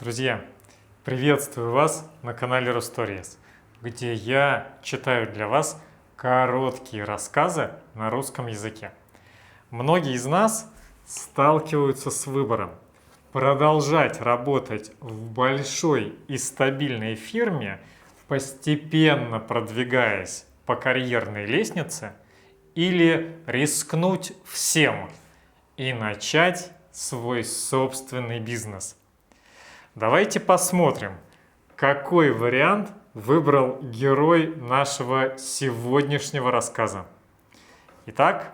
Друзья, приветствую вас на канале Русториес, где я читаю для вас короткие рассказы на русском языке. Многие из нас сталкиваются с выбором: продолжать работать в большой и стабильной фирме, постепенно продвигаясь по карьерной лестнице, или рискнуть всем и начать свой собственный бизнес. Давайте посмотрим, какой вариант выбрал герой нашего сегодняшнего рассказа. Итак,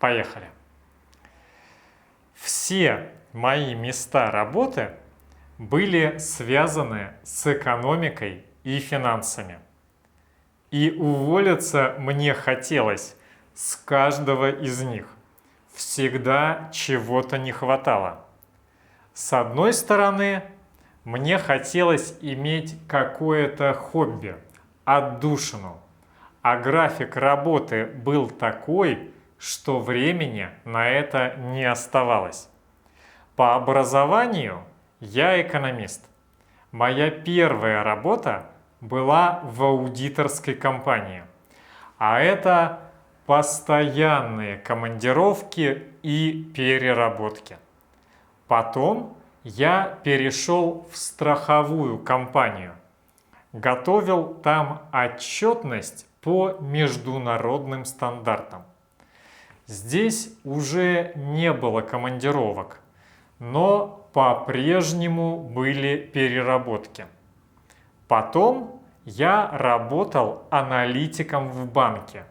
поехали. Все мои места работы были связаны с экономикой и финансами. И уволиться мне хотелось с каждого из них. Всегда чего-то не хватало. С одной стороны, мне хотелось иметь какое-то хобби, отдушину, а график работы был такой, что времени на это не оставалось. По образованию я экономист. Моя первая работа была в аудиторской компании, а это постоянные командировки и переработки. Потом я перешел в страховую компанию, готовил там отчетность по международным стандартам. Здесь уже не было командировок, но по-прежнему были переработки. Потом я работал аналитиком в банке,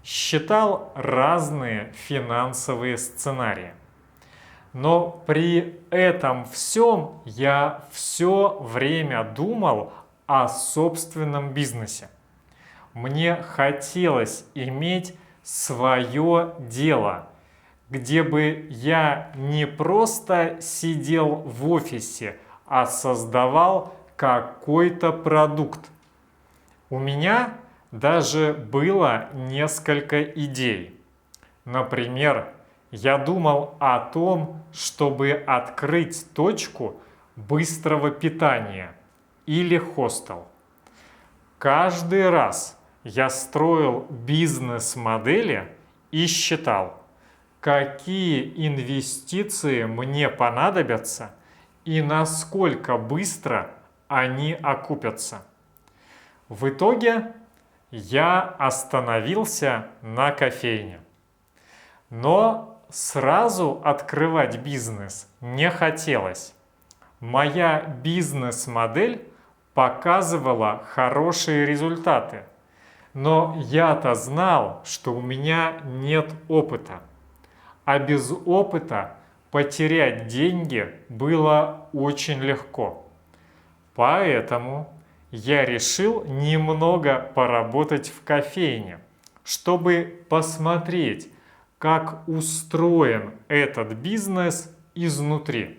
считал разные финансовые сценарии. Но при этом всем я все время думал о собственном бизнесе. Мне хотелось иметь свое дело, где бы я не просто сидел в офисе, а создавал какой-то продукт. У меня даже было несколько идей. Например, я думал о том, чтобы открыть точку быстрого питания или хостел. Каждый раз я строил бизнес-модели и считал, какие инвестиции мне понадобятся и насколько быстро они окупятся. В итоге я остановился на кофейне. Но сразу открывать бизнес не хотелось. Моя бизнес-модель показывала хорошие результаты, но я-то знал, что у меня нет опыта. А без опыта потерять деньги было очень легко. Поэтому я решил немного поработать в кофейне, чтобы посмотреть, как устроен этот бизнес изнутри.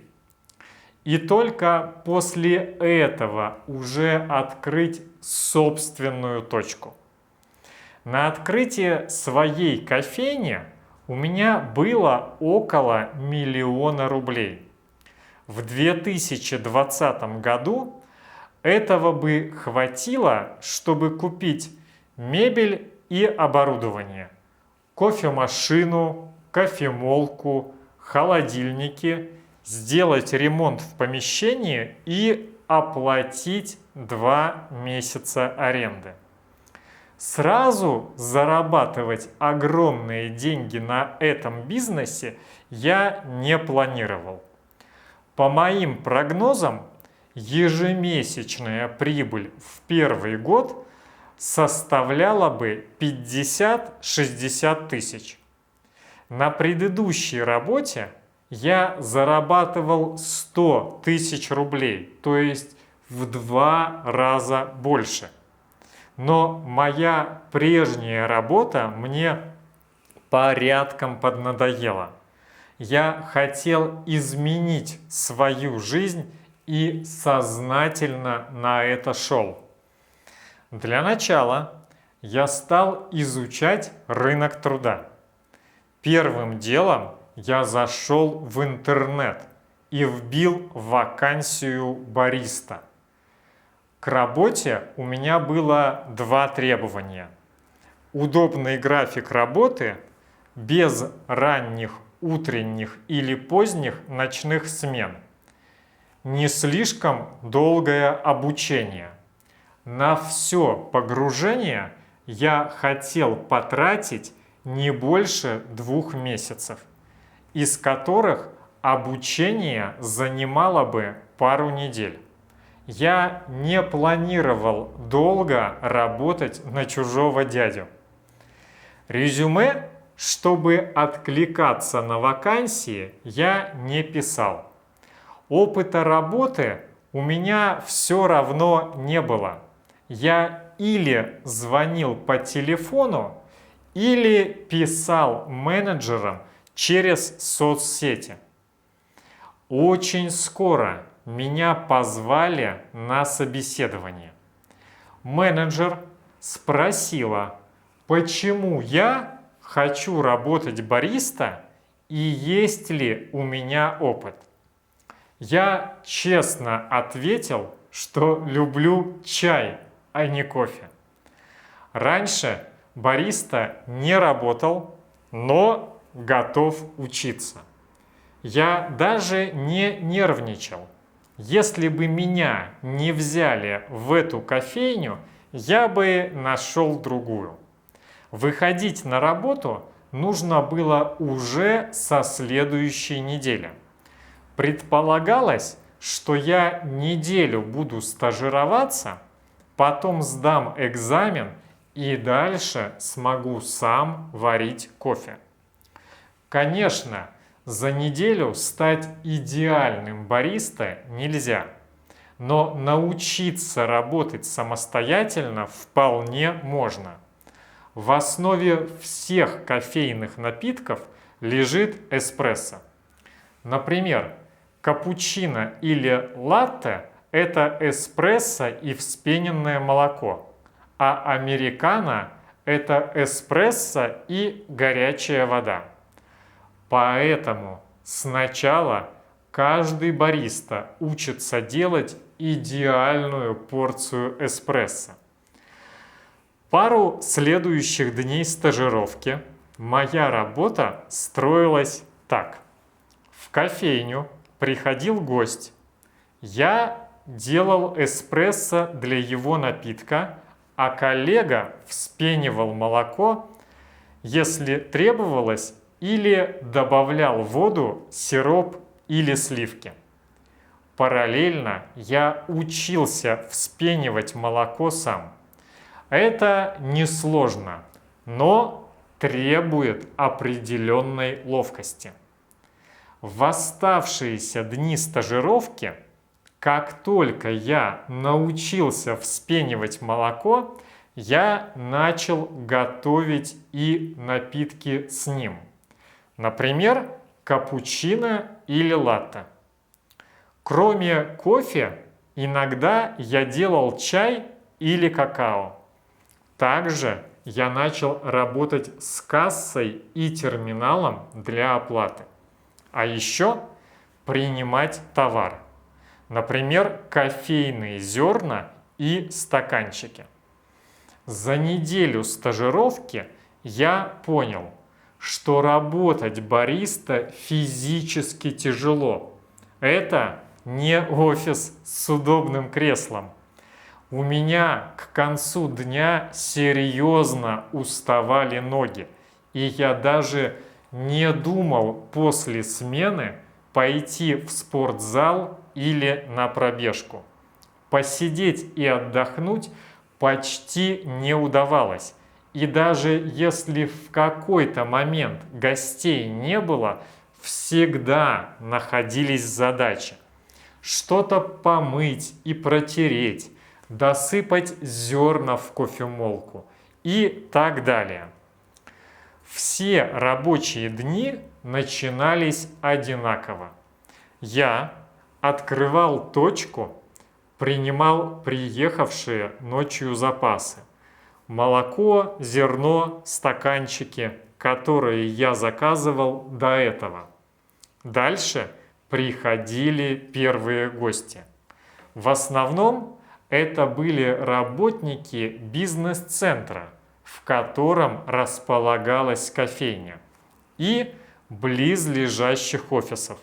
И только после этого уже открыть собственную точку. На открытие своей кофейни у меня было около 1 миллиона рублей. В 2020 году этого бы хватило, чтобы купить мебель и оборудование, кофемашину, кофемолку, холодильники, сделать ремонт в помещении и оплатить 2 месяца аренды. Сразу зарабатывать огромные деньги на этом бизнесе я не планировал. По моим прогнозам, ежемесячная прибыль в первый год составляла бы 50-60 тысяч. На предыдущей работе я зарабатывал 100 тысяч рублей, то есть в 2 раза больше. Но моя прежняя работа мне порядком поднадоела. Я хотел изменить свою жизнь и сознательно на это шел. Для начала я стал изучать рынок труда. Первым делом я зашел в интернет и вбил вакансию бариста. К работе у меня было два требования. Удобный график работы без ранних утренних или поздних ночных смен. Не слишком долгое обучение. На все погружение я хотел потратить не больше 2 месяцев, из которых обучение занимало бы пару недель. Я не планировал долго работать на чужого дядю. Резюме, чтобы откликаться на вакансии, я не писал. Опыта работы у меня все равно не было. Я или звонил по телефону, или писал менеджерам через соцсети. Очень скоро меня позвали на собеседование. Менеджер спросила, почему я хочу работать бариста и есть ли у меня опыт. Я честно ответил, что люблю чай, а не кофе. Раньше бариста не работал, но готов учиться. Я даже не нервничал. Если бы меня не взяли в эту кофейню, я бы нашел другую. Выходить на работу нужно было уже со следующей недели. Предполагалось, что я неделю буду стажироваться, потом сдам экзамен и дальше смогу сам варить кофе. Конечно, за неделю стать идеальным бариста нельзя, но научиться работать самостоятельно вполне можно. В основе всех кофейных напитков лежит эспрессо. Например, капучино или латте – это эспрессо и вспененное молоко, а американо – это эспрессо и горячая вода. Поэтому сначала каждый бариста учится делать идеальную порцию эспрессо. Пару следующих дней стажировки моя работа строилась так. В кофейню приходил гость. Я делал эспрессо для его напитка, а коллега вспенивал молоко, если требовалось, или добавлял в воду сироп или сливки. Параллельно я учился вспенивать молоко сам. Это несложно, но требует определенной ловкости. В оставшиеся дни стажировки, как только я научился вспенивать молоко, я начал готовить и напитки с ним. Например, капучино или латте. Кроме кофе, иногда я делал чай или какао. Также я начал работать с кассой и терминалом для оплаты. А еще принимать товар. Например, кофейные зерна и стаканчики. За неделю стажировки я понял, что работать бариста физически тяжело. Это не офис с удобным креслом. У меня к концу дня серьезно уставали ноги, и я даже не думал после смены пойти в спортзал или на пробежку. Посидеть и отдохнуть почти не удавалось. И даже если в какой-то момент гостей не было, всегда находились задачи. Что-то помыть и протереть, досыпать зерна в кофемолку и так далее. Все рабочие дни начинались одинаково. Я открывал точку, принимал приехавшие ночью запасы. Молоко, зерно, стаканчики, которые я заказывал до этого. Дальше приходили первые гости. В основном это были работники бизнес-центра, в котором располагалась кофейня, и близлежащих офисов.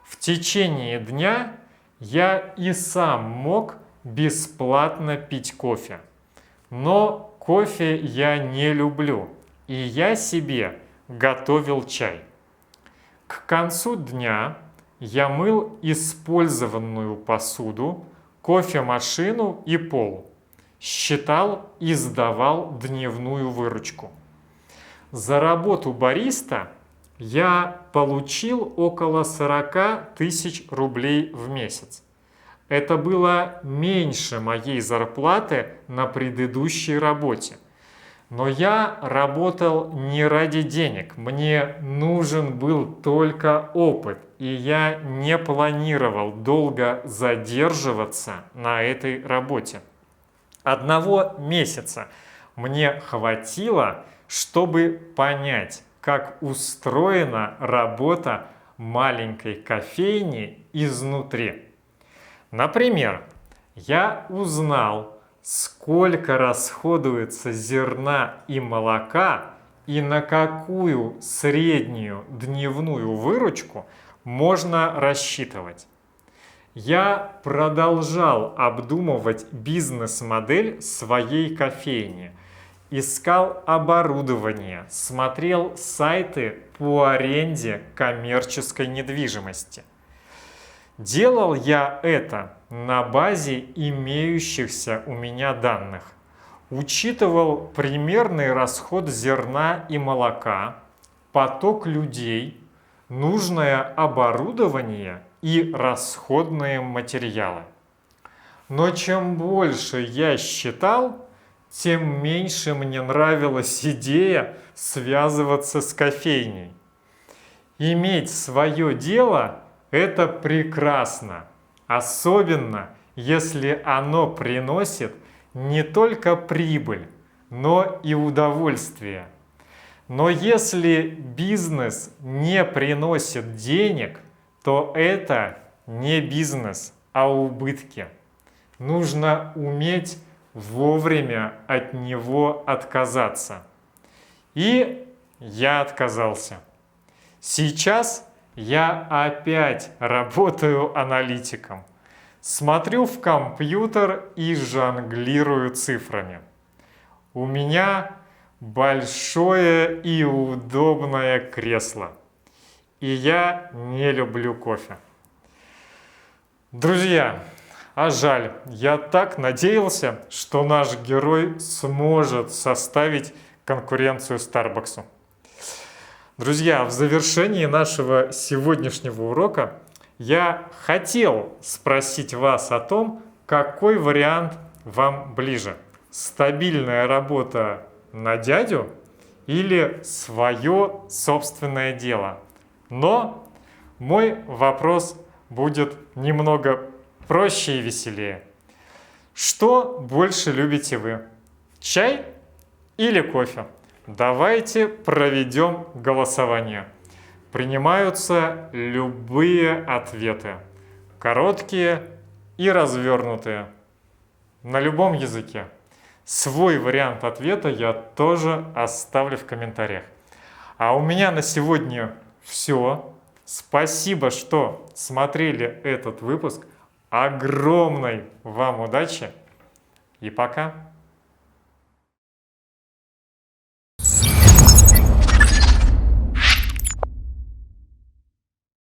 В течение дня я и сам мог бесплатно пить кофе. Но кофе я не люблю, и я себе готовил чай. К концу дня я мыл использованную посуду, кофемашину и пол, считал и сдавал дневную выручку. За работу бариста я получил около 40 тысяч рублей в месяц. Это было меньше моей зарплаты на предыдущей работе. Но я работал не ради денег, мне нужен был только опыт, и я не планировал долго задерживаться на этой работе. 1 месяца мне хватило, чтобы понять, как устроена работа маленькой кофейни изнутри. Например, я узнал, сколько расходуется зерна и молока и на какую среднюю дневную выручку можно рассчитывать. Я продолжал обдумывать бизнес-модель своей кофейни, искал оборудование, смотрел сайты по аренде коммерческой недвижимости. Делал я это на базе имеющихся у меня данных. Учитывал примерный расход зерна и молока, поток людей, нужное оборудование и расходные материалы. Но чем больше я считал, тем меньше мне нравилась идея связываться с кофейней. Иметь свое дело – это прекрасно, особенно если оно приносит не только прибыль, но и удовольствие. Но если бизнес не приносит денег, то это не бизнес, а убытки. Нужно уметь вовремя от него отказаться. И я отказался. Сейчас я опять работаю аналитиком. Смотрю в компьютер и жонглирую цифрами. У меня большое и удобное кресло. И я не люблю кофе. Друзья, а жаль, я так надеялся, что наш герой сможет составить конкуренцию Старбаксу. Друзья, в завершении нашего сегодняшнего урока я хотел спросить вас о том, какой вариант вам ближе. Стабильная работа на дядю или свое собственное дело? Но мой вопрос будет немного проще и веселее. Что больше любите вы? Чай или кофе? Давайте проведем голосование. Принимаются любые ответы. Короткие и развернутые. На любом языке. Свой вариант ответа я тоже оставлю в комментариях. А у меня на сегодня все. Спасибо, что смотрели этот выпуск. Огромной вам удачи и пока!